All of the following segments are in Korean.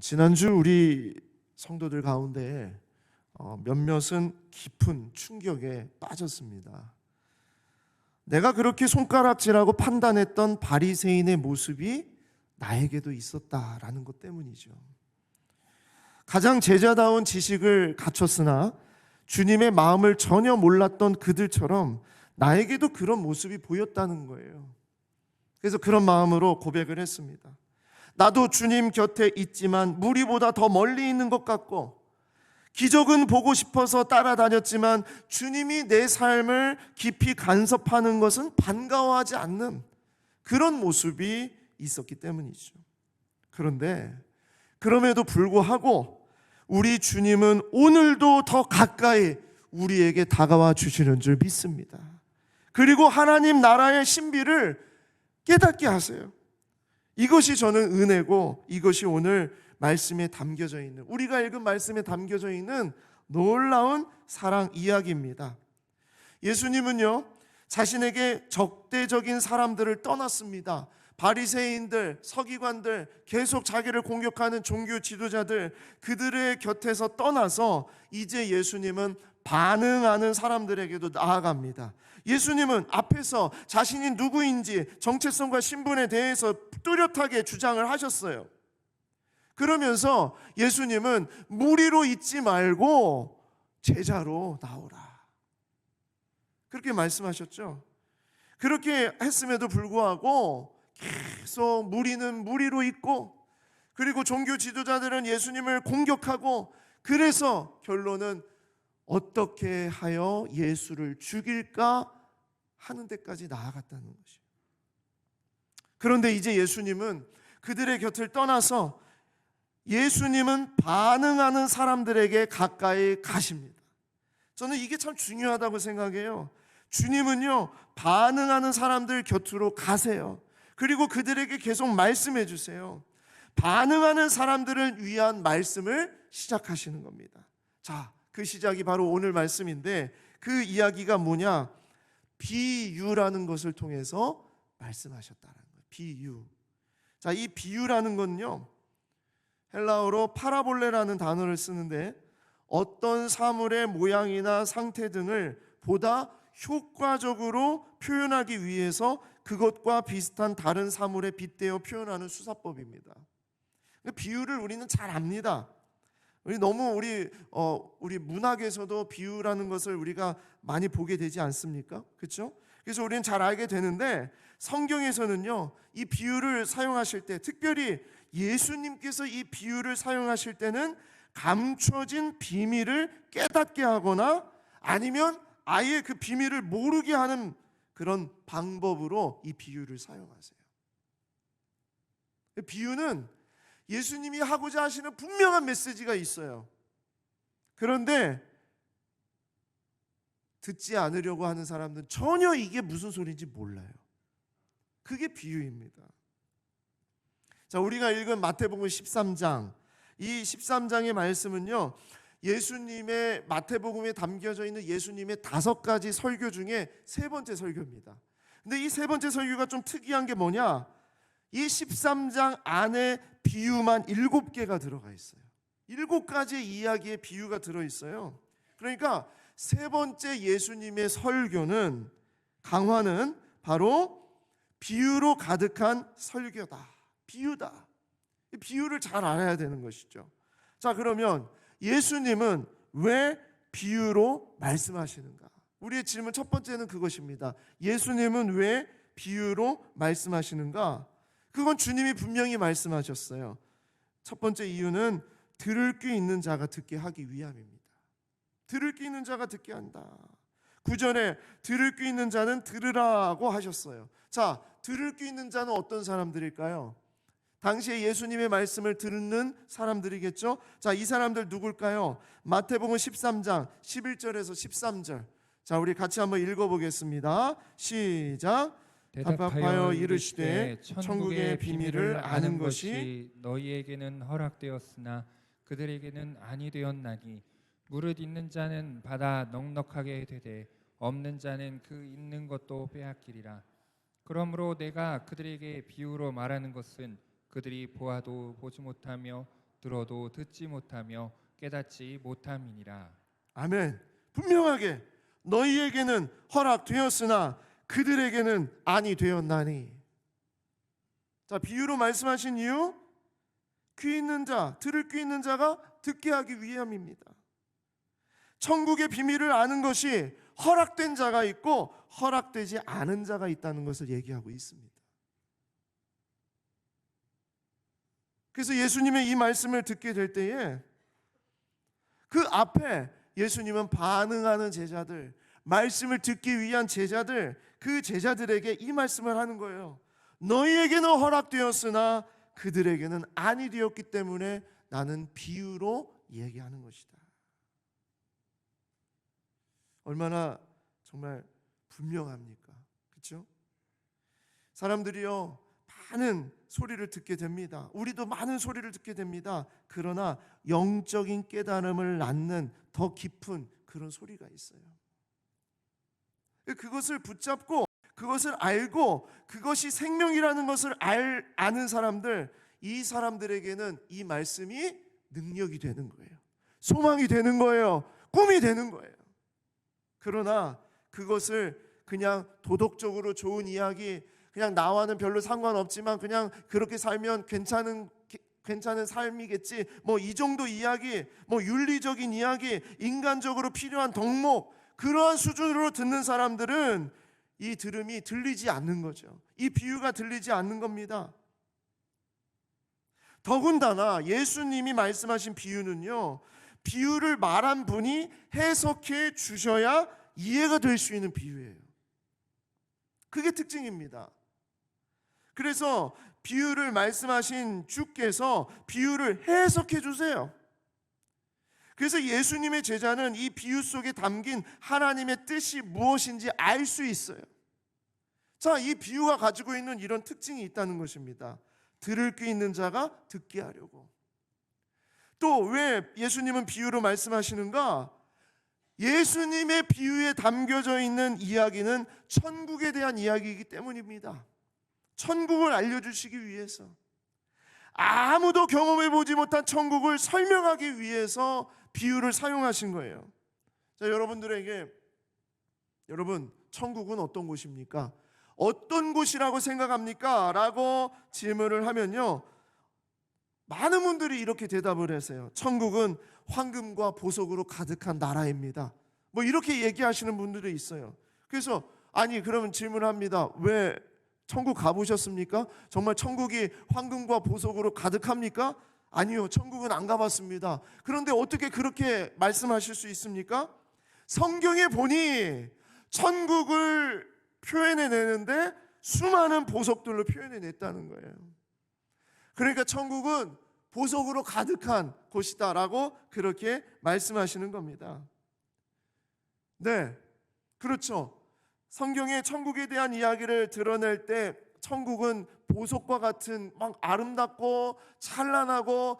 지난주 우리 성도들 가운데 몇몇은 깊은 충격에 빠졌습니다. 내가 그렇게 손가락질하고 판단했던 바리새인의 모습이 나에게도 있었다라는 것 때문이죠. 가장 제자다운 지식을 갖췄으나 주님의 마음을 전혀 몰랐던 그들처럼 나에게도 그런 모습이 보였다는 거예요. 그래서 그런 마음으로 고백을 했습니다. 나도 주님 곁에 있지만 무리보다 더 멀리 있는 것 같고, 기적은 보고 싶어서 따라다녔지만 주님이 내 삶을 깊이 간섭하는 것은 반가워하지 않는 그런 모습이 있었기 때문이죠. 그런데 그럼에도 불구하고 우리 주님은 오늘도 더 가까이 우리에게 다가와 주시는 줄 믿습니다. 그리고 하나님 나라의 신비를 깨닫게 하세요. 이것이 저는 은혜고, 이것이 오늘 말씀에 담겨져 있는, 우리가 읽은 말씀에 담겨져 있는 놀라운 사랑 이야기입니다. 예수님은요, 자신에게 적대적인 사람들을 떠났습니다. 바리새인들, 서기관들, 계속 자기를 공격하는 종교 지도자들, 그들의 곁에서 떠나서 이제 예수님은 반응하는 사람들에게도 나아갑니다. 예수님은 앞에서 자신이 누구인지 정체성과 신분에 대해서 뚜렷하게 주장을 하셨어요. 그러면서 예수님은 무리로 있지 말고 제자로 나오라, 그렇게 말씀하셨죠. 그렇게 했음에도 불구하고 계속 무리는 무리로 있고, 그리고 종교 지도자들은 예수님을 공격하고, 그래서 결론은 어떻게 하여 예수를 죽일까 하는 데까지 나아갔다는 것이에요. 그런데 이제 예수님은 그들의 곁을 떠나서 예수님은 반응하는 사람들에게 가까이 가십니다. 저는 이게 참 중요하다고 생각해요. 주님은요, 반응하는 사람들 곁으로 가세요. 그리고 그들에게 계속 말씀해 주세요. 반응하는 사람들을 위한 말씀을 시작하시는 겁니다. 자, 그 시작이 바로 오늘 말씀인데, 그 이야기가 뭐냐? 비유라는 것을 통해서 말씀하셨다는 거예요. 비유. 자, 이 비유라는 건요, 헬라어로 파라볼레라는 단어를 쓰는데, 어떤 사물의 모양이나 상태 등을 보다 효과적으로 표현하기 위해서 그것과 비슷한 다른 사물에 빗대어 표현하는 수사법입니다. 비유를 우리는 잘 압니다. 우리 문학에서도 비유라는 것을 우리가 많이 보게 되지 않습니까? 그렇죠? 그래서 우리는 잘 알게 되는데, 성경에서는요, 이 비유를 사용하실 때, 특별히 예수님께서 이 비유를 사용하실 때는 감춰진 비밀을 깨닫게 하거나 아니면 아예 그 비밀을 모르게 하는 그런 방법으로 이 비유를 사용하세요. 비유는 예수님이 하고자 하시는 분명한 메시지가 있어요. 그런데 듣지 않으려고 하는 사람들은 전혀 이게 무슨 소리인지 몰라요. 그게 비유입니다. 자, 우리가 읽은 마태복음 13장, 이 13장의 말씀은요, 예수님의, 마태복음에 담겨져 있는 예수님의 5가지 설교 중에 3번째 설교입니다. 근데 이 3번째 설교가 좀 특이한 게 뭐냐? 이 13장 안에 비유만 7개가 들어가 있어요. 7가지의 이야기의 비유가 들어있어요. 그러니까 3번째 예수님의 설교는, 강화는 바로 비유로 가득한 설교다, 비유다. 비유를 잘 알아야 되는 것이죠. 자, 그러면 예수님은 왜 비유로 말씀하시는가? 우리의 질문 첫 번째는 그것입니다. 예수님은 왜 비유로 말씀하시는가? 그건 주님이 분명히 말씀하셨어요. 첫 번째 이유는 들을 귀 있는 자가 듣게 하기 위함입니다. 들을 귀 있는 자가 듣게 한다. 9절에 들을 귀 있는 자는 들으라고 하셨어요. 자, 들을 귀 있는 자는 어떤 사람들일까요? 당시에 예수님의 말씀을 듣는 사람들이겠죠. 자, 이 사람들 누굴까요? 마태복음 13장 11절에서 13절. 자, 우리 같이 한번 읽어보겠습니다. 시작. 답답하여 이르시되 천국의 비밀을 아는 것이 너희에게는 허락되었으나 그들에게는 아니 되었나니 무릇 있는 자는 받아 넉넉하게 되되 없는 자는 그 있는 것도 빼앗기리라. 그러므로 내가 그들에게 비유로 말하는 것은 그들이 보아도 보지 못하며 들어도 듣지 못하며 깨닫지 못함이니라. 아멘. 분명하게 너희에게는 허락되었으나 그들에게는 아니 되었나니. 자, 비유로 말씀하신 이유, 귀 있는 자, 들을 귀 있는 자가 듣게 하기 위함입니다. 천국의 비밀을 아는 것이 허락된 자가 있고 허락되지 않은 자가 있다는 것을 얘기하고 있습니다. 그래서 예수님의 이 말씀을 듣게 될 때에 그 앞에 예수님은 반응하는 제자들, 말씀을 듣기 위한 제자들, 그 제자들에게 이 말씀을 하는 거예요. 너희에게는 허락되었으나 그들에게는 아니 되었기 때문에 나는 비유로 얘기하는 것이다. 얼마나 정말 분명합니까? 그렇죠? 사람들이요, 많은 소리를 듣게 됩니다. 우리도 많은 소리를 듣게 됩니다. 그러나 영적인 깨달음을 낳는 더 깊은 그런 소리가 있어요. 그것을 붙잡고 그것을 알고 그것이 생명이라는 것을 아는 사람들, 이 사람들에게는 이 말씀이 능력이 되는 거예요. 소망이 되는 거예요. 꿈이 되는 거예요. 그러나 그것을 그냥 도덕적으로 좋은 이야기, 그냥 나와는 별로 상관없지만 그냥 그렇게 살면 괜찮은 삶이겠지, 뭐 이 정도 이야기, 뭐 윤리적인 이야기, 인간적으로 필요한 덕목, 그러한 수준으로 듣는 사람들은 이 들음이 들리지 않는 거죠. 이 비유가 들리지 않는 겁니다. 더군다나 예수님이 말씀하신 비유는요, 비유를 말한 분이 해석해 주셔야 이해가 될 수 있는 비유예요. 그게 특징입니다. 그래서 비유를 말씀하신 주께서 비유를 해석해 주세요. 그래서 예수님의 제자는 이 비유 속에 담긴 하나님의 뜻이 무엇인지 알 수 있어요. 자, 이 비유가 가지고 있는 이런 특징이 있다는 것입니다. 들을 귀 있는 자가 듣게 하려고. 또 왜 예수님은 비유로 말씀하시는가? 예수님의 비유에 담겨져 있는 이야기는 천국에 대한 이야기이기 때문입니다. 천국을 알려주시기 위해서, 아무도 경험해보지 못한 천국을 설명하기 위해서 비유를 사용하신 거예요. 자, 여러분들에게, 여러분, 천국은 어떤 곳입니까? 어떤 곳이라고 생각합니까? 라고 질문을 하면요, 많은 분들이 이렇게 대답을 하세요. 천국은 황금과 보석으로 가득한 나라입니다. 뭐 이렇게 얘기하시는 분들이 있어요. 그래서 아니, 그러면 질문합니다. 왜 천국 가보셨습니까? 정말 천국이 황금과 보석으로 가득합니까? 아니요, 천국은 안 가봤습니다. 그런데 어떻게 그렇게 말씀하실 수 있습니까? 성경에 보니 천국을 표현해내는데 수많은 보석들로 표현해냈다는 거예요. 그러니까 천국은 보석으로 가득한 곳이다라고 그렇게 말씀하시는 겁니다. 네, 그렇죠. 성경에 천국에 대한 이야기를 드러낼 때 천국은 보석과 같은 막 아름답고 찬란하고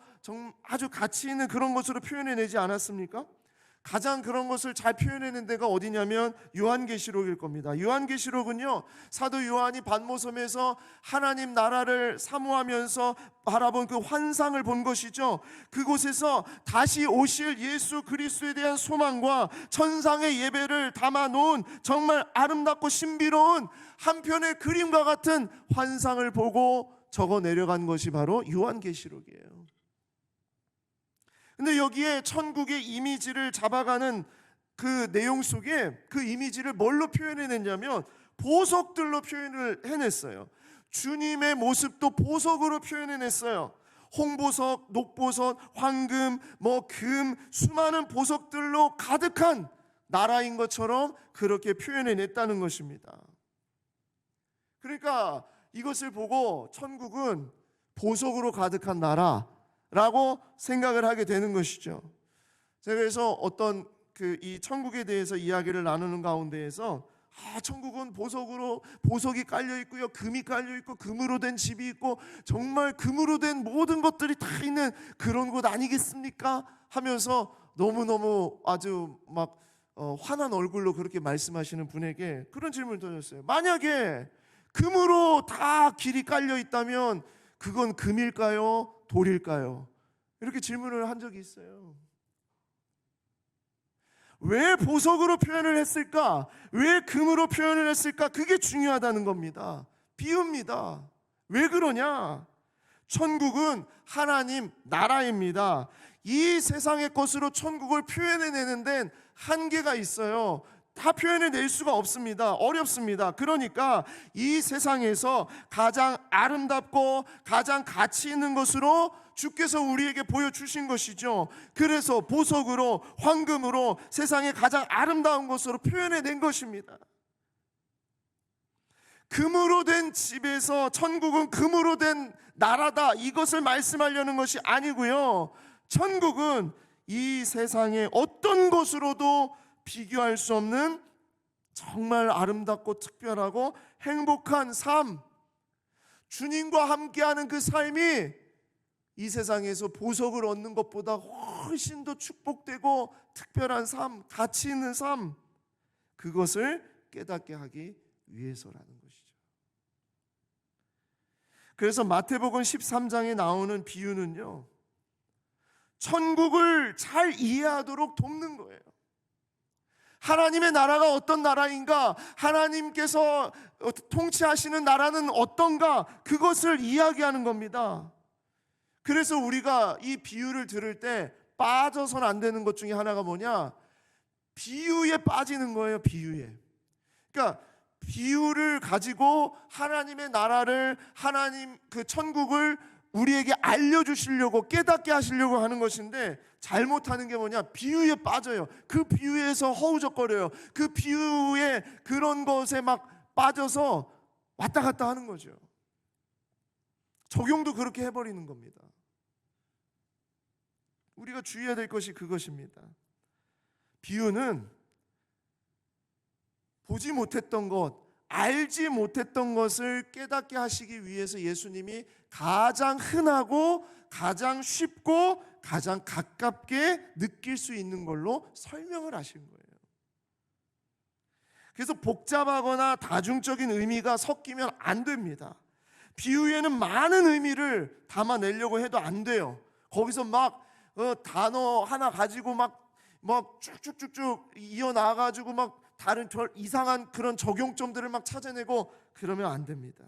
아주 가치 있는 그런 것으로 표현해내지 않았습니까? 가장 그런 것을 잘 표현해낸 데가 어디냐면 요한계시록일 겁니다. 요한계시록은요, 사도 요한이 반모섬에서 하나님 나라를 사모하면서 바라본 그 환상을 본 것이죠. 그곳에서 다시 오실 예수 그리스도에 대한 소망과 천상의 예배를 담아놓은 정말 아름답고 신비로운 한편의 그림과 같은 환상을 보고 적어 내려간 것이 바로 요한계시록이에요. 근데 여기에 천국의 이미지를 잡아가는 그 내용 속에 그 이미지를 뭘로 표현해냈냐면 보석들로 표현을 해냈어요. 주님의 모습도 보석으로 표현해냈어요. 홍보석, 녹보석, 황금, 금, 수많은 보석들로 가득한 나라인 것처럼 그렇게 표현해냈다는 것입니다. 그러니까 이것을 보고 천국은 보석으로 가득한 나라라고 생각을 하게 되는 것이죠. 제가 그래서 어떤 이 천국에 대해서 이야기를 나누는 가운데에서 천국은 보석이 깔려 있고요, 금이 깔려 있고, 금으로 된 집이 있고, 정말 금으로 된 모든 것들이 다 있는 그런 곳 아니겠습니까? 하면서 너무너무 아주 막 환한 얼굴로 그렇게 말씀하시는 분에게 그런 질문을 던졌어요. 만약에 금으로 다 길이 깔려 있다면 그건 금일까요? 돌일까요? 이렇게 질문을 한 적이 있어요. 왜 보석으로 표현을 했을까? 왜 금으로 표현을 했을까? 그게 중요하다는 겁니다. 비유입니다. 왜 그러냐? 천국은 하나님 나라입니다. 이 세상의 것으로 천국을 표현해내는 데는 한계가 있어요. 다 표현해낼 수가 없습니다. 어렵습니다. 그러니까 이 세상에서 가장 아름답고 가장 가치 있는 것으로 주께서 우리에게 보여주신 것이죠. 그래서 보석으로, 황금으로 세상의 가장 아름다운 것으로 표현해낸 것입니다. 금으로 된 집에서 천국은 금으로 된 나라다, 이것을 말씀하려는 것이 아니고요. 천국은 이 세상의 어떤 것으로도 비교할 수 없는 정말 아름답고 특별하고 행복한 삶, 주님과 함께하는 그 삶이 이 세상에서 보석을 얻는 것보다 훨씬 더 축복되고 특별한 삶, 가치 있는 삶, 그것을 깨닫게 하기 위해서라는 것이죠. 그래서 마태복음 13장에 나오는 비유는요, 천국을 잘 이해하도록 돕는 거예요. 하나님의 나라가 어떤 나라인가, 하나님께서 통치하시는 나라는 어떤가, 그것을 이야기하는 겁니다. 그래서 우리가 이 비유를 들을 때 빠져서는 안 되는 것 중에 하나가 뭐냐, 비유에 빠지는 거예요. 비유에. 그러니까 비유를 가지고 하나님의 나라를, 하나님 그 천국을 우리에게 알려주시려고, 깨닫게 하시려고 하는 것인데, 잘못하는 게 뭐냐, 비유에 빠져요. 그 비유에서 허우적거려요. 그 비유의 그런 것에 막 빠져서 왔다 갔다 하는 거죠. 적용도 그렇게 해버리는 겁니다. 우리가 주의해야 될 것이 그것입니다. 비유는 보지 못했던 것, 알지 못했던 것을 깨닫게 하시기 위해서 예수님이 가장 흔하고 가장 쉽고 가장 가깝게 느낄 수 있는 걸로 설명을 하신 거예요. 그래서 복잡하거나 다중적인 의미가 섞이면 안 됩니다. 비유에는 많은 의미를 담아내려고 해도 안 돼요. 거기서 막 단어 하나 가지고 막 쭉쭉쭉쭉 이어나가지고 막 다른 별 이상한 그런 적용점들을 막 찾아내고 그러면 안 됩니다.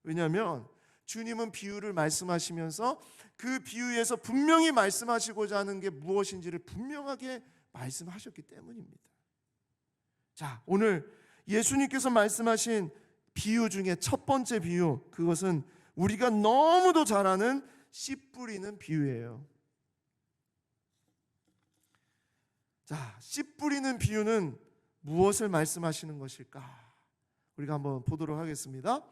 왜냐하면 주님은 비유를 말씀하시면서 그 비유에서 분명히 말씀하시고자 하는 게 무엇인지를 분명하게 말씀하셨기 때문입니다. 자, 오늘 예수님께서 말씀하신 비유 중에 첫 번째 비유, 그것은 우리가 너무도 잘 아는 씨 뿌리는 비유예요. 자, 씨 뿌리는 비유는 무엇을 말씀하시는 것일까? 우리가 한번 보도록 하겠습니다.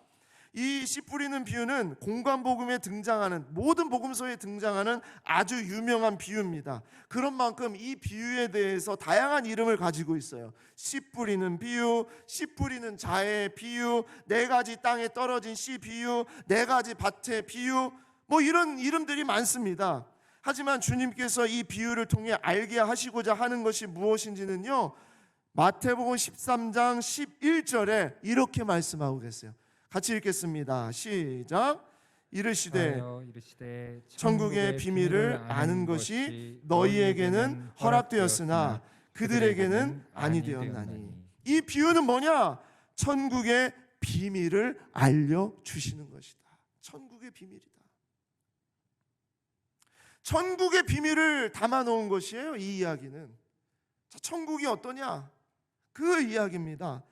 이 씨 뿌리는 비유는 공관복음에 등장하는, 모든 복음서에 등장하는 아주 유명한 비유입니다. 그런 만큼 이 비유에 대해서 다양한 이름을 가지고 있어요. 씨 뿌리는 비유, 씨 뿌리는 자의 비유, 4가지 땅에 떨어진 씨 비유, 4가지 밭의 비유, 뭐 이런 이름들이 많습니다. 하지만 주님께서 이 비유를 통해 알게 하시고자 하는 것이 무엇인지는요, 마태복음 13장 11절에 이렇게 말씀하고 계세요. 같이 읽겠습니다. 시작. 이르시되 천국의 비밀을 아는 것이 너희에게는 허락되었으나 그들에게는 아니 되었나니. 이 비유는 뭐냐? 천국의 비밀을 알려주시는 것이다. 천국의 비밀이다. 천국의 비밀을 담아놓은 것이에요. 이 이야기는. 자, 천국이 어떠냐? 그 이야기입니다.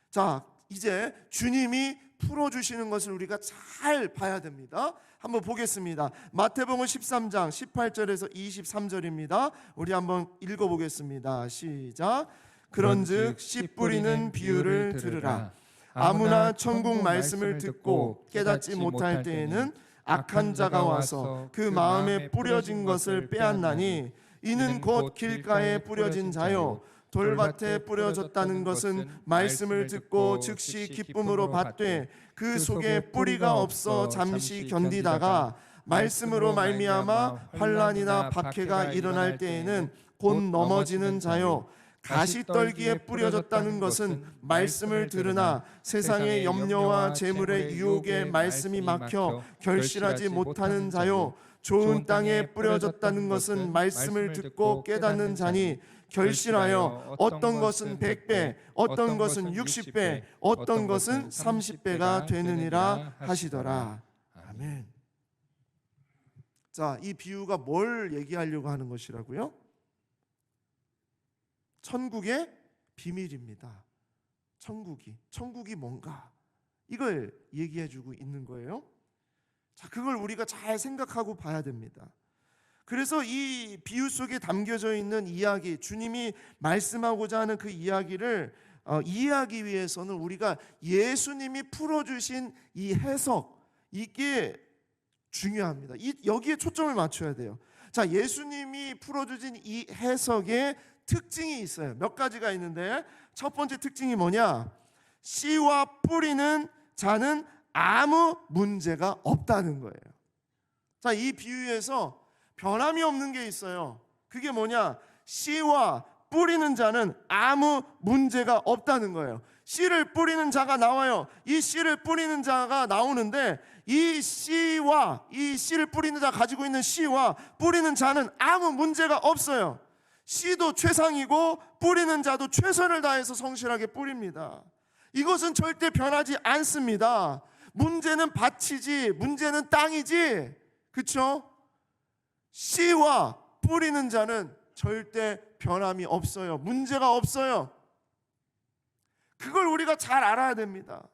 자, 이제 주님이 풀어주시는 것을 우리가 잘 봐야 됩니다. 한번 보겠습니다. 마태복음 13장 18절에서 23절입니다. 우리 한번 읽어보겠습니다. 시작. 그런즉 씨 뿌리는 비유를 들으라. 아무나 천국 말씀을 듣고 깨닫지 못할 때에는 악한 자가 와서 그 마음에 뿌려진 것을 빼앗나니, 이는 곧 길가에 뿌려진 자요 돌밭에 뿌려졌다는 것은 말씀을 듣고 즉시 기쁨으로 받되 그 속에 뿌리가 없어 잠시 견디다가 말씀으로 말미암아 환난이나 박해가 일어날 때에는 곧 넘어지는 자요 가시떨기에 뿌려졌다는 것은 말씀을 들으나 세상의 염려와 재물의 유혹에 말씀이 막혀 결실하지 못하는 자요, 좋은 땅에 뿌려졌다는 것은 말씀을 듣고 깨닫는 자니 결실하여 어떤 것은 100배, 어떤 것은 60배, 어떤 것은 30배가 되느니라 하시더라. 아멘. 자, 이 비유가 뭘 얘기하려고 하는 것이라고요? 천국의 비밀입니다. 천국이 뭔가 이걸 얘기해 주고 있는 거예요. 자, 그걸 우리가 잘 생각하고 봐야 됩니다. 그래서 이 비유 속에 담겨져 있는 이야기, 주님이 말씀하고자 하는 그 이야기를 이해하기 위해서는 우리가 예수님이 풀어주신 이 해석, 이게 중요합니다. 여기에 초점을 맞춰야 돼요. 자, 예수님이 풀어주신 이 해석에 특징이 있어요. 몇 가지가 있는데, 첫 번째 특징이 뭐냐? 씨와 뿌리는 자는 아무 문제가 없다는 거예요. 자, 이 비유에서 변함이 없는 게 있어요. 그게 뭐냐? 씨와 뿌리는 자는 아무 문제가 없다는 거예요. 씨를 뿌리는 자가 나와요. 이 씨를 뿌리는 자가 나오는데, 이 씨와 이 씨를 뿌리는 자 가지고 있는 씨와 뿌리는 자는 아무 문제가 없어요. 씨도 최상이고 뿌리는 자도 최선을 다해서 성실하게 뿌립니다. 이것은 절대 변하지 않습니다. 문제는 밭이지, 문제는 땅이지, 그렇죠? 씨와 뿌리는 자는 절대 변함이 없어요. 문제가 없어요. 그걸 우리가 잘 알아야 됩니다.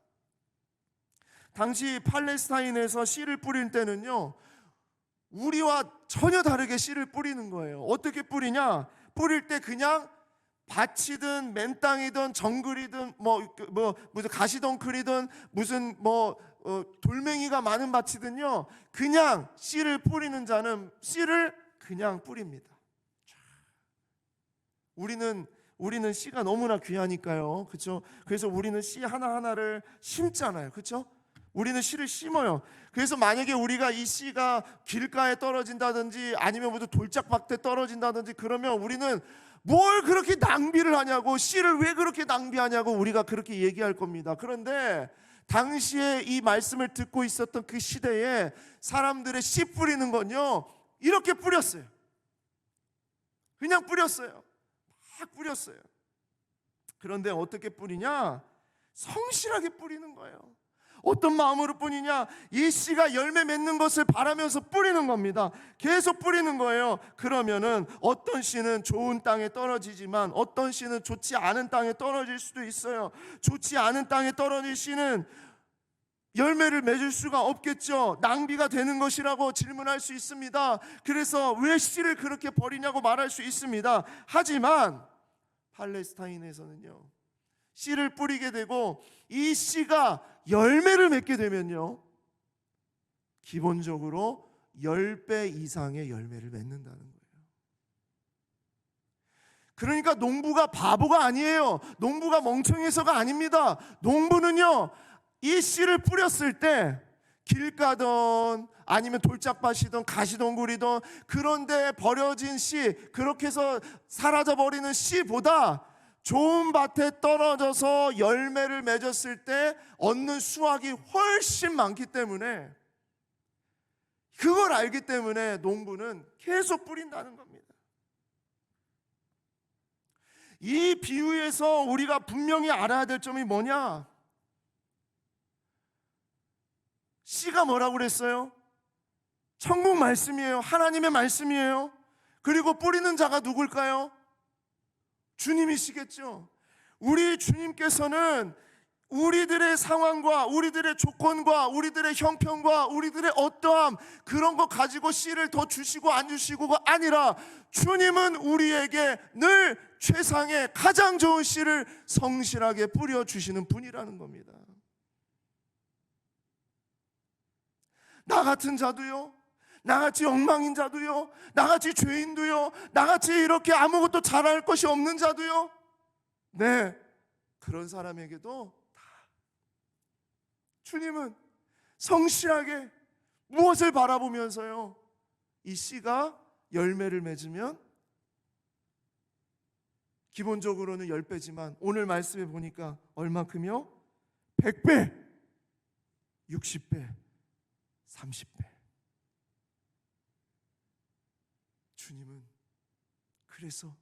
당시 팔레스타인에서 씨를 뿌릴 때는요, 우리와 전혀 다르게 씨를 뿌리는 거예요. 어떻게 뿌리냐? 뿌릴 때 그냥 밭이든 맨 땅이든 정글이든 무슨 가시덩굴이든 무슨 돌멩이가 많은 밭이든요, 그냥 씨를 뿌리는 자는 씨를 그냥 뿌립니다. 우리는 씨가 너무나 귀하니까요, 그렇죠? 그래서 우리는 씨 하나하나를 심잖아요, 그렇죠? 우리는 씨를 심어요. 그래서 만약에 우리가 이 씨가 길가에 떨어진다든지 아니면 무슨 돌짝밭에 떨어진다든지 그러면 우리는 뭘 그렇게 낭비를 하냐고, 씨를 왜 그렇게 낭비하냐고 우리가 그렇게 얘기할 겁니다. 그런데 당시에 이 말씀을 듣고 있었던 그 시대에 사람들의 씨 뿌리는 건요, 이렇게 뿌렸어요. 그냥 뿌렸어요. 막 뿌렸어요. 그런데 어떻게 뿌리냐? 성실하게 뿌리는 거예요. 어떤 마음으로 뿌리냐? 이 씨가 열매 맺는 것을 바라면서 뿌리는 겁니다. 계속 뿌리는 거예요. 그러면은 어떤 씨는 좋은 땅에 떨어지지만 어떤 씨는 좋지 않은 땅에 떨어질 수도 있어요. 좋지 않은 땅에 떨어질 씨는 열매를 맺을 수가 없겠죠. 낭비가 되는 것이라고 질문할 수 있습니다. 그래서 왜 씨를 그렇게 버리냐고 말할 수 있습니다. 하지만 팔레스타인에서는요, 씨를 뿌리게 되고 이 씨가 열매를 맺게 되면요, 기본적으로 10배 이상의 열매를 맺는다는 거예요. 그러니까 농부가 바보가 아니에요. 농부가 멍청해서가 아닙니다. 농부는요, 이 씨를 뿌렸을 때 길가든 아니면 돌짝밭이든 가시덩굴이든 그런데 버려진 씨, 그렇게 해서 사라져버리는 씨보다 좋은 밭에 떨어져서 열매를 맺었을 때 얻는 수확이 훨씬 많기 때문에, 그걸 알기 때문에 농부는 계속 뿌린다는 겁니다. 이 비유에서 우리가 분명히 알아야 될 점이 뭐냐? 씨가 뭐라고 그랬어요? 천국 말씀이에요. 하나님의 말씀이에요. 그리고 뿌리는 자가 누굴까요? 주님이시겠죠. 우리 주님께서는 우리들의 상황과 우리들의 조건과 우리들의 형편과 우리들의 어떠함, 그런 거 가지고 씨를 더 주시고 안 주시고가 아니라 주님은 우리에게 늘 최상의 가장 좋은 씨를 성실하게 뿌려주시는 분이라는 겁니다. 나 같은 자도요, 나같이 엉망인 자도요, 나같이 죄인도요, 나같이 이렇게 아무것도 잘할 것이 없는 자도요, 네, 그런 사람에게도 다 주님은 성실하게 무엇을 바라보면서요, 이 씨가 열매를 맺으면 기본적으로는 10배지만 오늘 말씀해 보니까 얼마큼요? 100배, 60배, 30배. 주님은 그래서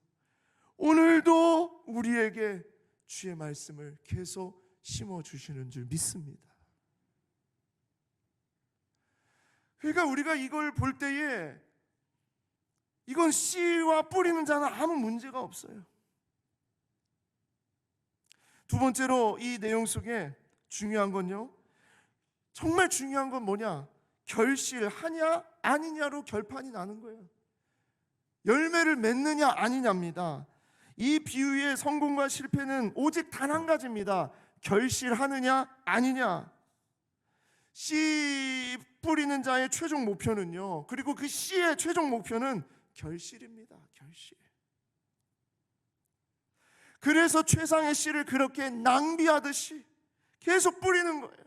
오늘도 우리에게 주의 말씀을 계속 심어주시는 줄 믿습니다. 그러니까 우리가 이걸 볼 때에 이건 씨와 뿌리는 자는 아무 문제가 없어요. 두 번째로 이 내용 속에 중요한 건요, 정말 중요한 건 뭐냐? 결실하냐 아니냐로 결판이 나는 거예요. 열매를 맺느냐 아니냐입니다. 이 비유의 성공과 실패는 오직 단 한 가지입니다. 결실하느냐 아니냐. 씨 뿌리는 자의 최종 목표는요, 그리고 그 씨의 최종 목표는 결실입니다. 결실. 그래서 최상의 씨를 그렇게 낭비하듯이 계속 뿌리는 거예요.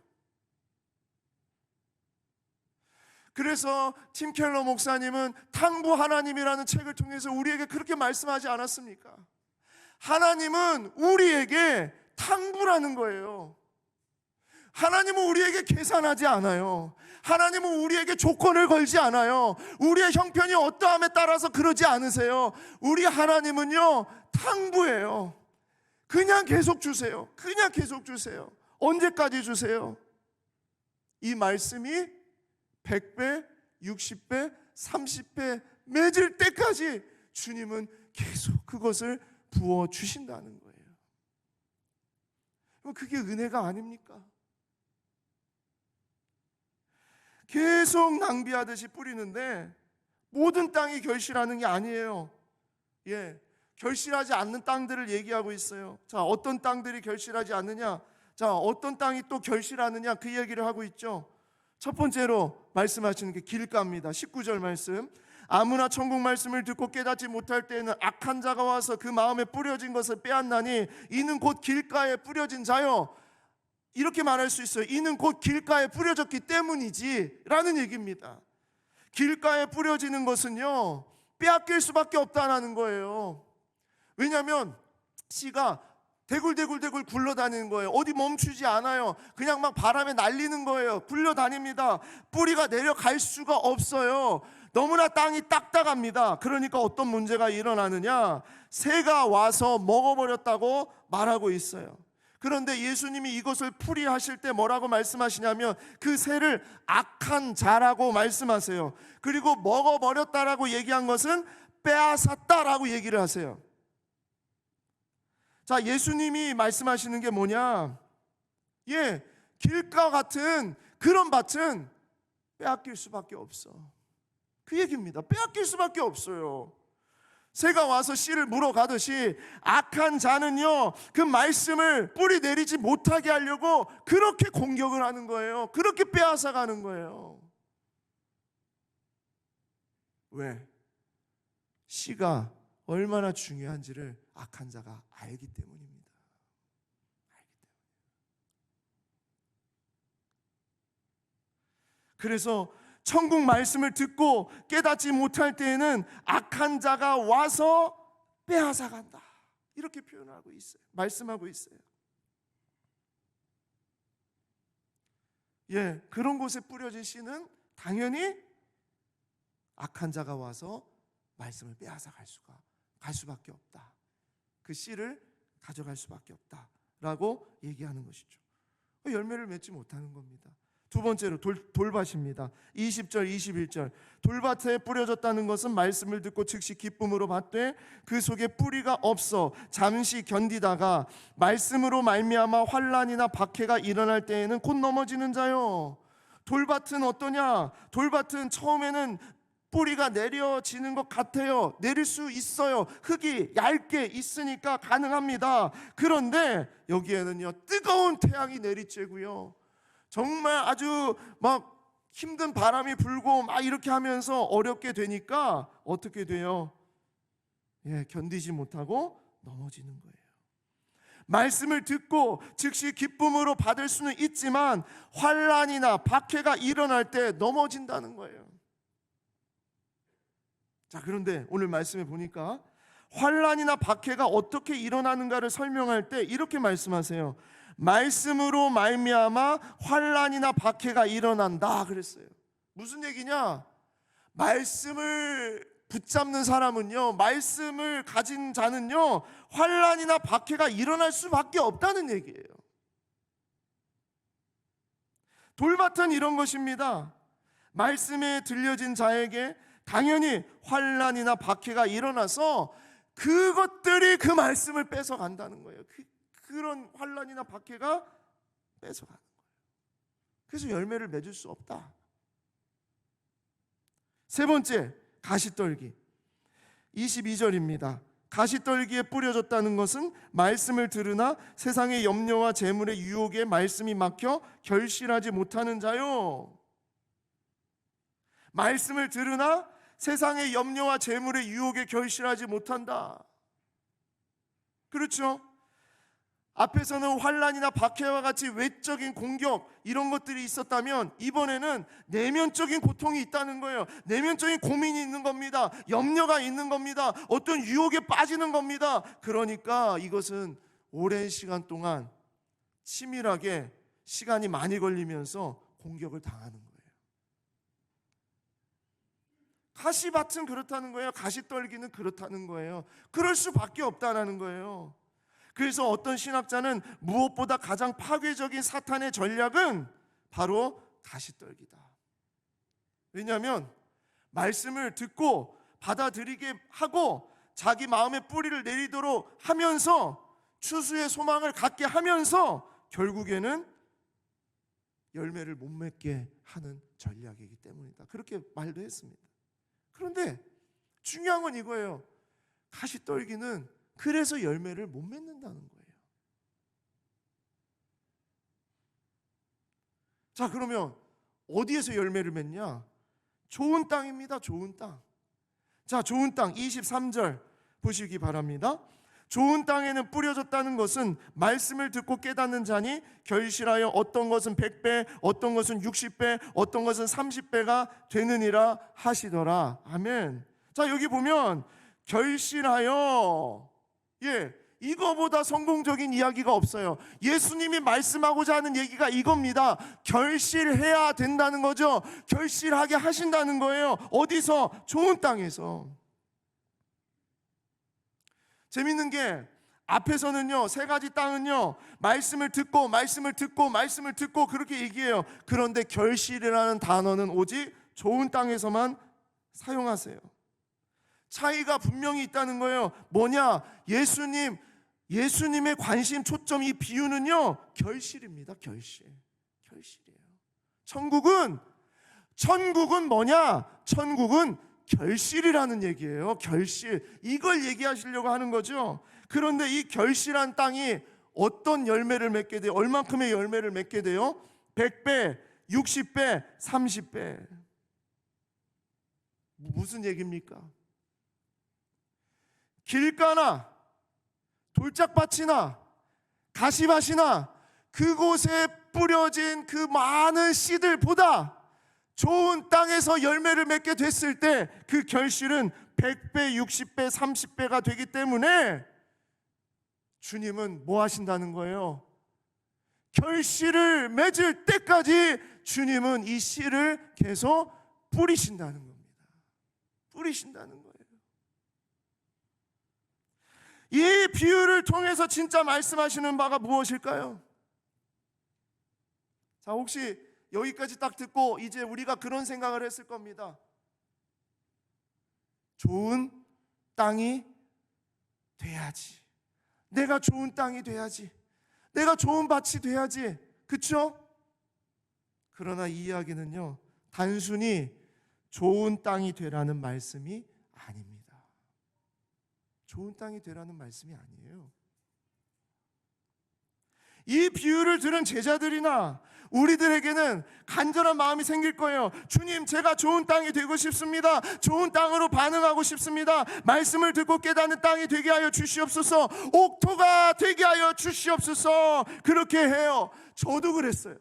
그래서 팀 켈러 목사님은 탕부 하나님이라는 책을 통해서 우리에게 그렇게 말씀하지 않았습니까? 하나님은 우리에게 탕부라는 거예요. 하나님은 우리에게 계산하지 않아요. 하나님은 우리에게 조건을 걸지 않아요. 우리의 형편이 어떠함에 따라서 그러지 않으세요. 우리 하나님은요, 탕부예요. 그냥 계속 주세요. 그냥 계속 주세요. 언제까지 주세요? 이 말씀이 100배, 60배, 30배 맺을 때까지 주님은 계속 그것을 부어주신다는 거예요. 그게 은혜가 아닙니까? 계속 낭비하듯이 뿌리는데 모든 땅이 결실하는 게 아니에요. 결실하지 않는 땅들을 얘기하고 있어요. 자, 어떤 땅들이 결실하지 않느냐? 자, 어떤 땅이 또 결실하느냐? 그 얘기를 하고 있죠. 첫 번째로 말씀하시는 게 길가입니다. 19절 말씀. 아무나 천국 말씀을 듣고 깨닫지 못할 때에는 악한 자가 와서 그 마음에 뿌려진 것을 빼앗나니 이는 곧 길가에 뿌려진 자요. 이렇게 말할 수 있어요. 이는 곧 길가에 뿌려졌기 때문이지 라는 얘기입니다. 길가에 뿌려지는 것은요, 빼앗길 수밖에 없다는 거예요. 왜냐하면 씨가 대굴대굴 굴러다니는 거예요. 어디 멈추지 않아요. 그냥 막 바람에 날리는 거예요. 굴러다닙니다. 뿌리가 내려갈 수가 없어요. 너무나 땅이 딱딱합니다. 그러니까 어떤 문제가 일어나느냐? 새가 와서 먹어버렸다고 말하고 있어요. 그런데 예수님이 이것을 풀이하실 때 뭐라고 말씀하시냐면 그 새를 악한 자라고 말씀하세요. 그리고 먹어버렸다라고 얘기한 것은 빼앗았다라고 얘기를 하세요. 자, 예수님이 말씀하시는 게 뭐냐? 길가 같은 그런 밭은 빼앗길 수밖에 없어. 그 얘기입니다. 빼앗길 수밖에 없어요. 새가 와서 씨를 물어가듯이 악한 자는요, 그 말씀을 뿌리 내리지 못하게 하려고 그렇게 공격을 하는 거예요. 그렇게 빼앗아가는 거예요. 왜? 씨가 얼마나 중요한지를 악한 자가 알기 때문입니다. 그래서 천국 말씀을 듣고 깨닫지 못할 때에는 악한 자가 와서 빼앗아간다. 이렇게 표현하고 있어요. 말씀하고 있어요. 그런 곳에 뿌려진 씨는 당연히 악한 자가 와서 말씀을 빼앗아 갈 수밖에 없다. 그 씨를 가져갈 수밖에 없다라고 얘기하는 것이죠. 열매를 맺지 못하는 겁니다. 두 번째로 돌밭입니다. 20절 21절. 돌밭에 뿌려졌다는 것은 말씀을 듣고 즉시 기쁨으로 받되 그 속에 뿌리가 없어 잠시 견디다가 말씀으로 말미암아 환난이나 박해가 일어날 때에는 곧 넘어지는 자요. 돌밭은 어떠냐? 돌밭은 처음에는 뿌리가 내려지는 것 같아요. 내릴 수 있어요. 흙이 얇게 있으니까 가능합니다. 그런데 여기에는요, 뜨거운 태양이 내리쬐고요, 정말 아주 막 힘든 바람이 불고 막 이렇게 하면서 어렵게 되니까 어떻게 돼요? 견디지 못하고 넘어지는 거예요. 말씀을 듣고 즉시 기쁨으로 받을 수는 있지만 환난이나 박해가 일어날 때 넘어진다는 거예요. 자, 그런데 오늘 말씀에 보니까 환난이나 박해가 어떻게 일어나는가를 설명할 때 이렇게 말씀하세요. 말씀으로 말미암아 환난이나 박해가 일어난다 그랬어요. 무슨 얘기냐? 말씀을 붙잡는 사람은요, 말씀을 가진 자는요, 환난이나 박해가 일어날 수밖에 없다는 얘기예요. 돌밭은 이런 것입니다. 말씀에 들려진 자에게 당연히 환난이나 박해가 일어나서 그것들이 그 말씀을 뺏어간다는 거예요. 그런 환난이나 박해가 뺏어가는 거예요. 그래서 열매를 맺을 수 없다. 세 번째, 가시떨기. 22절입니다. 가시떨기에 뿌려졌다는 것은 말씀을 들으나 세상의 염려와 재물의 유혹에 말씀이 막혀 결실하지 못하는 자요. 말씀을 들으나 세상의 염려와 재물의 유혹에 결실하지 못한다. 그렇죠? 앞에서는 환난이나 박해와 같이 외적인 공격 이런 것들이 있었다면 이번에는 내면적인 고통이 있다는 거예요. 내면적인 고민이 있는 겁니다. 염려가 있는 겁니다. 어떤 유혹에 빠지는 겁니다. 그러니까 이것은 오랜 시간 동안 치밀하게 시간이 많이 걸리면서 공격을 당하는 거예요. 가시밭은 그렇다는 거예요. 가시떨기는 그렇다는 거예요. 그럴 수밖에 없다는 거예요. 그래서 어떤 신학자는 무엇보다 가장 파괴적인 사탄의 전략은 바로 가시떨기다. 왜냐하면 말씀을 듣고 받아들이게 하고 자기 마음에 뿌리를 내리도록 하면서 추수의 소망을 갖게 하면서 결국에는 열매를 못 맺게 하는 전략이기 때문이다. 그렇게 말도 했습니다. 그런데 중요한 건 이거예요. 가시떨기는 그래서 열매를 못 맺는다는 거예요. 자, 그러면 어디에서 열매를 맺냐? 좋은 땅입니다. 좋은 땅. 자, 좋은 땅 23절 보시기 바랍니다. 좋은 땅에는 뿌려졌다는 것은 말씀을 듣고 깨닫는 자니 결실하여 어떤 것은 100배, 어떤 것은 60배, 어떤 것은 30배가 되느니라 하시더라. 아멘. 자, 여기 보면 결실하여, 이거보다 성공적인 이야기가 없어요. 예수님이 말씀하고자 하는 얘기가 이겁니다. 결실해야 된다는 거죠. 결실하게 하신다는 거예요. 어디서? 좋은 땅에서. 재밌는 게 앞에서는요, 세 가지 땅은요, 말씀을 듣고 그렇게 얘기해요. 그런데 결실이라는 단어는 오직 좋은 땅에서만 사용하세요. 차이가 분명히 있다는 거예요. 뭐냐? 예수님의 관심 초점, 이 비유는요, 결실입니다. 결실이에요. 천국은 뭐냐? 천국은 결실이라는 얘기예요. 결실. 이걸 얘기하시려고 하는 거죠. 그런데 이 결실한 땅이 어떤 열매를 맺게 돼요? 얼만큼의 열매를 맺게 돼요? 100배, 60배, 30배. 무슨 얘기입니까? 길가나 돌짝밭이나 가시밭이나 그곳에 뿌려진 그 많은 씨들보다 좋은 땅에서 열매를 맺게 됐을 때 그 결실은 100배, 60배, 30배가 되기 때문에 주님은 뭐 하신다는 거예요? 결실을 맺을 때까지 주님은 이 씨를 계속 뿌리신다는 겁니다. 뿌리신다는 거예요. 이 비유를 통해서 진짜 말씀하시는 바가 무엇일까요? 자, 혹시 여기까지 딱 듣고 이제 우리가 그런 생각을 했을 겁니다. 좋은 땅이 돼야지. 내가 좋은 땅이 돼야지. 내가 좋은 밭이 돼야지. 그렇죠? 그러나 이 이야기는요, 단순히 좋은 땅이 되라는 말씀이 아닙니다. 좋은 땅이 되라는 말씀이 아니에요. 이 비유를 들은 제자들이나 우리들에게는 간절한 마음이 생길 거예요. 주님, 제가 좋은 땅이 되고 싶습니다. 좋은 땅으로 반응하고 싶습니다. 말씀을 듣고 깨닫는 땅이 되게 하여 주시옵소서. 옥토가 되게 하여 주시옵소서. 그렇게 해요. 저도 그랬어요.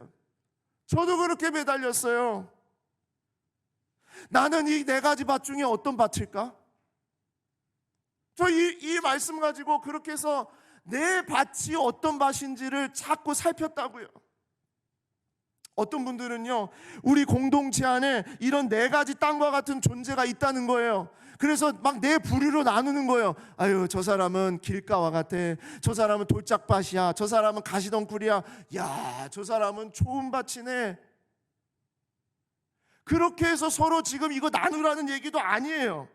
저도 그렇게 매달렸어요. 나는 이 네 가지 밭 중에 어떤 밭일까? 저 이 말씀 가지고 그렇게 해서 내 밭이 어떤 밭인지를 자꾸 살폈다고요. 어떤 분들은요, 우리 공동체 안에 이런 4가지 땅과 같은 존재가 있다는 거예요. 그래서 막 내 부류로 나누는 거예요. 아유, 저 사람은 길가와 같아. 저 사람은 돌짝밭이야. 저 사람은 가시덩굴이야. 야, 저 사람은 좋은 밭이네. 그렇게 해서 서로 지금 이거 나누라는 얘기도 아니에요.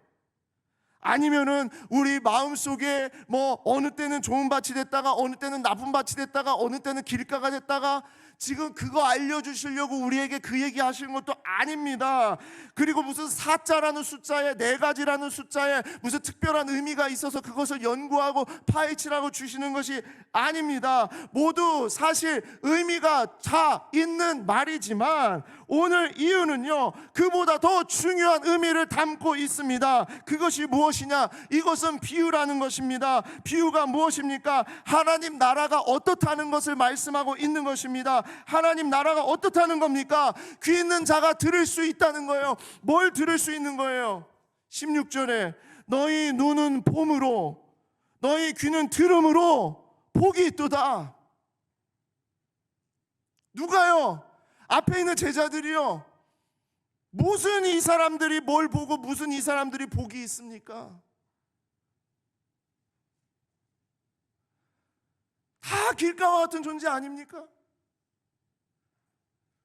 아니면은 우리 마음속에 뭐 어느 때는 좋은 밭이 됐다가 어느 때는 나쁜 밭이 됐다가 어느 때는 길가가 됐다가, 지금 그거 알려주시려고 우리에게 그 얘기 하시는 것도 아닙니다. 그리고 무슨 4자라는 숫자에 4가지라는 숫자에 무슨 특별한 의미가 있어서 그것을 연구하고 파헤치라고 주시는 것이 아닙니다. 모두 사실 의미가 다 있는 말이지만 오늘 이유는요, 그보다 더 중요한 의미를 담고 있습니다. 그것이 무엇이냐? 이것은 비유라는 것입니다. 비유가 무엇입니까? 하나님 나라가 어떻다는 것을 말씀하고 있는 것입니다. 하나님 나라가 어떻다는 겁니까? 귀 있는 자가 들을 수 있다는 거예요. 뭘 들을 수 있는 거예요? 16절에 너희 눈은 봄으로 너희 귀는 들음으로 복이 있도다. 누가요? 앞에 있는 제자들이요. 무슨 이 사람들이 뭘 보고 무슨 이 사람들이 복이 있습니까? 다 길가와 같은 존재 아닙니까?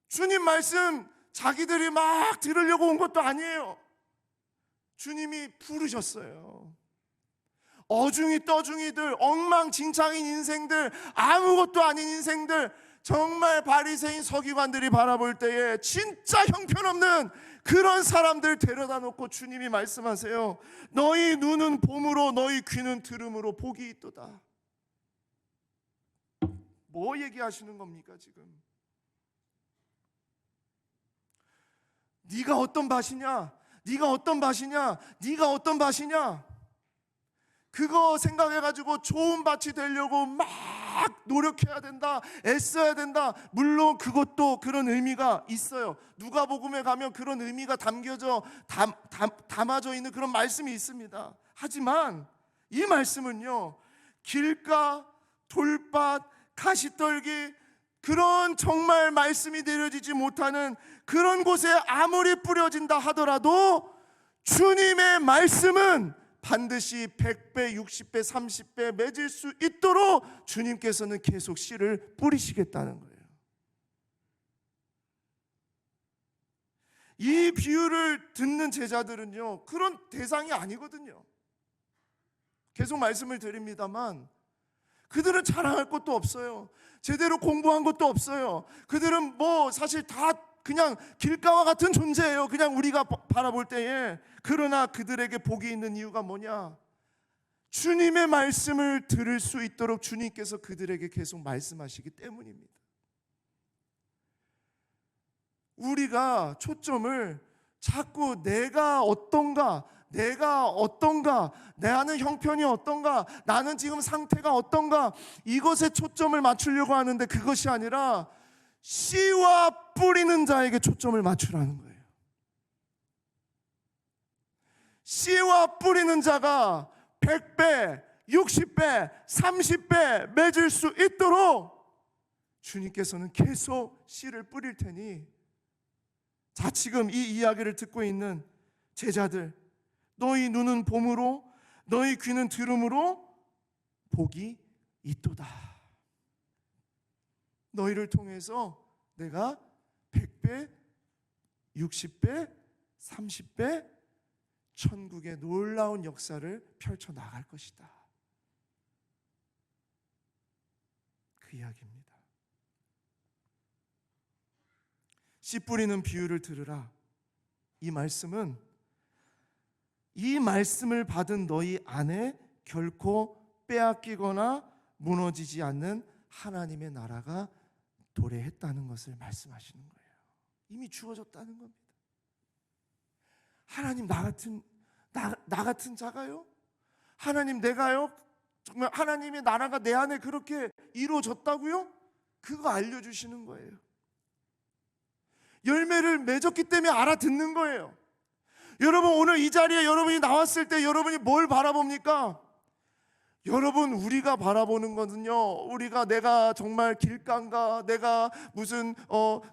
주님 말씀 자기들이 막 들으려고 온 것도 아니에요. 주님이 부르셨어요. 어중이 떠중이들, 엉망진창인 인생들, 아무것도 아닌 인생들, 정말 바리새인 서기관들이 바라볼 때에 진짜 형편없는 그런 사람들 데려다 놓고 주님이 말씀하세요. 너희 눈은 봄으로 너희 귀는 들음으로 복이 있도다. 뭐 얘기하시는 겁니까 지금? 네가 어떤 밭이냐? 네가 어떤 밭이냐? 네가 어떤 밭이냐? 그거 생각해가지고 좋은 밭이 되려고 막 노력해야 된다, 애써야 된다. 물론 그것도 그런 의미가 있어요. 누가복음에 가면 그런 의미가 담아져 있는 그런 말씀이 있습니다. 하지만 이 말씀은요, 길가, 돌밭, 가시떨기, 그런 정말 말씀이 내려지지 못하는 그런 곳에 아무리 뿌려진다 하더라도 주님의 말씀은 반드시 100배, 60배, 30배 맺을 수 있도록 주님께서는 계속 씨를 뿌리시겠다는 거예요. 이 비유를 듣는 제자들은요, 그런 대상이 아니거든요. 계속 말씀을 드립니다만 그들은 자랑할 것도 없어요. 제대로 공부한 것도 없어요. 그들은 뭐 사실 다 그냥 길가와 같은 존재예요. 그냥 우리가 바라볼 때에. 그러나 그들에게 복이 있는 이유가 뭐냐? 주님의 말씀을 들을 수 있도록 주님께서 그들에게 계속 말씀하시기 때문입니다. 우리가 초점을 자꾸 내가 어떤가, 나는 형편이 어떤가, 나는 지금 상태가 어떤가, 이것에 초점을 맞추려고 하는데 그것이 아니라 씨와 뿌리는 자에게 초점을 맞추라는 거예요. 씨와 뿌리는 자가 100배, 60배, 30배 맺을 수 있도록 주님께서는 계속 씨를 뿌릴 테니, 자, 지금 이 이야기를 듣고 있는 제자들, 너희 눈은 봄으로 너희 귀는 들음으로 복이 있도다. 너희를 통해서 내가 100배, 60배, 30배 천국의 놀라운 역사를 펼쳐 나갈 것이다. 그 이야기입니다. 씨 뿌리는 비유를 들으라. 이 말씀은 이 말씀을 받은 너희 안에 결코 빼앗기거나 무너지지 않는 하나님의 나라가 도래했다는 것을 말씀하시는 거예요. 이미 주어졌다는 겁니다. 하나님 나 같은 자가요? 하나님 내가요? 정말 하나님의 나라가 내 안에 그렇게 이루어졌다고요? 그거 알려주시는 거예요. 열매를 맺었기 때문에 알아듣는 거예요. 여러분, 오늘 이 자리에 여러분이 나왔을 때 여러분이 뭘 바라봅니까? 여러분, 우리가 바라보는 것은요, 우리가 내가 정말 길가인가, 내가 무슨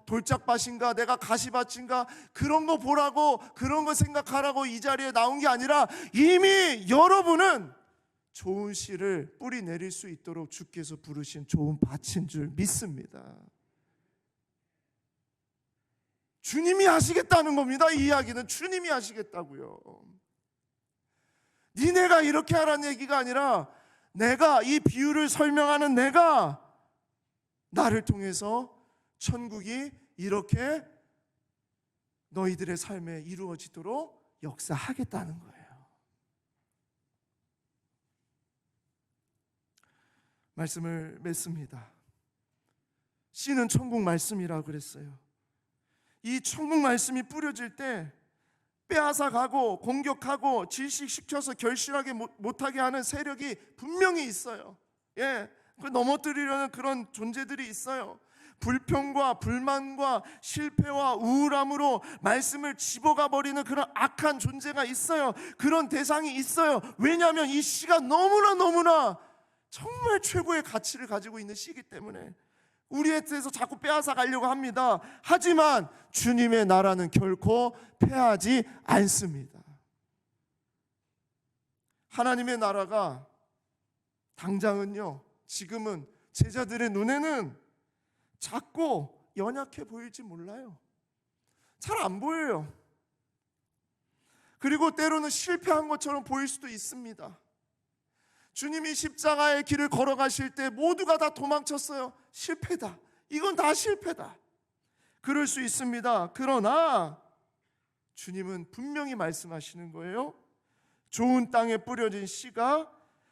돌짝밭인가, 내가 가시밭인가, 그런 거 보라고, 그런 거 생각하라고 이 자리에 나온 게 아니라, 이미 여러분은 좋은 씨를 뿌리 내릴 수 있도록 주께서 부르신 좋은 밭인 줄 믿습니다. 주님이 하시겠다는 겁니다. 이 이야기는 주님이 하시겠다고요. 니네가 이렇게 하라는 얘기가 아니라, 내가 이 비유를 설명하는 내가 나를 통해서 천국이 이렇게 너희들의 삶에 이루어지도록 역사하겠다는 거예요. 말씀을 맺습니다. 씨는 천국 말씀이라고 그랬어요. 이 천국 말씀이 뿌려질 때 빼앗아 가고 공격하고 질식시켜서 결실하게 못하게 하는 세력이 분명히 있어요. 그 넘어뜨리려는 그런 존재들이 있어요. 불평과 불만과 실패와 우울함으로 말씀을 집어가 버리는 그런 악한 존재가 있어요. 그런 대상이 있어요. 왜냐하면 이 씨가 너무나 정말 최고의 가치를 가지고 있는 씨이기 때문에 우리한테서 자꾸 빼앗아 가려고 합니다. 하지만 주님의 나라는 결코 패하지 않습니다. 하나님의 나라가 당장은요, 지금은 제자들의 눈에는 작고 연약해 보일지 몰라요. 잘 안 보여요. 그리고 때로는 실패한 것처럼 보일 수도 있습니다. 주님이 십자가의 길을 걸어가실 때 모두가 다 도망쳤어요. 실패다. 이건 다 실패다. 그럴 수 있습니다. 그러나 주님은 분명히 말씀하시는 거예요. 좋은 땅에 뿌려진 씨가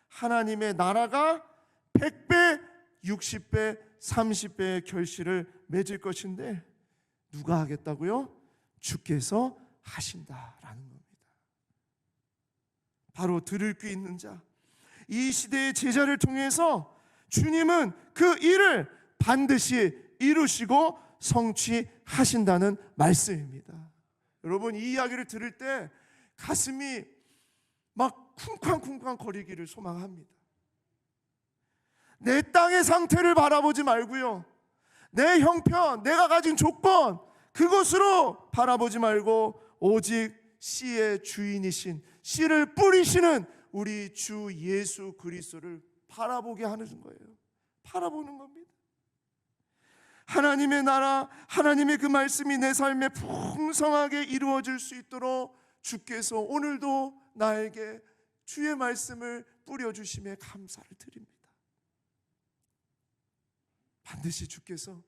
하나님의 나라가 100배, 60배, 30배의 결실을 맺을 것인데 누가 하겠다고요? 주께서 하신다라는 겁니다. 바로 들을 귀 있는 자, 이 시대의 제자를 통해서 주님은 그 일을 반드시 이루시고 성취하신다는 말씀입니다. 여러분, 이 이야기를 들을 때 가슴이 막 쿵쾅쿵쾅 거리기를 소망합니다. 내 땅의 상태를 바라보지 말고요, 내 형편, 내가 가진 조건, 그것으로 바라보지 말고 오직 씨의 주인이신, 씨를 뿌리시는 우리 주 예수 그리스도를 바라보게 하는 거예요. 바라보는 겁니다. 하나님의 나라, 하나님의 그 말씀이 내 삶에 풍성하게 이루어질 수 있도록 주께서 오늘도 나에게 주의 말씀을 뿌려주심에 감사를 드립니다. 반드시 주께서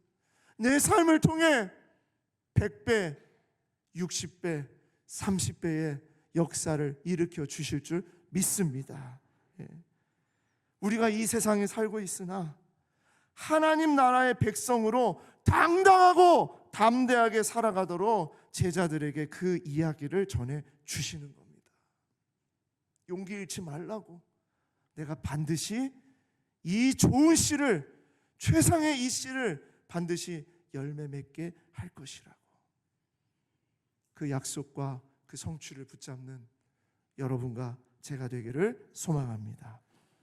내 삶을 통해 100배, 60배, 30배의 역사를 일으켜 주실 줄 믿습니다. 우리가 이 세상에 살고 있으나 하나님 나라의 백성으로 당당하고 담대하게 살아가도록 제자들에게 그 이야기를 전해 주시는 겁니다. 용기 잃지 말라고, 내가 반드시 이 좋은 씨를, 최상의 이 씨를 반드시 열매 맺게 할 것이라고, 그 약속과 그 성취를 붙잡는 여러분과 제가 되기를 소망합니다.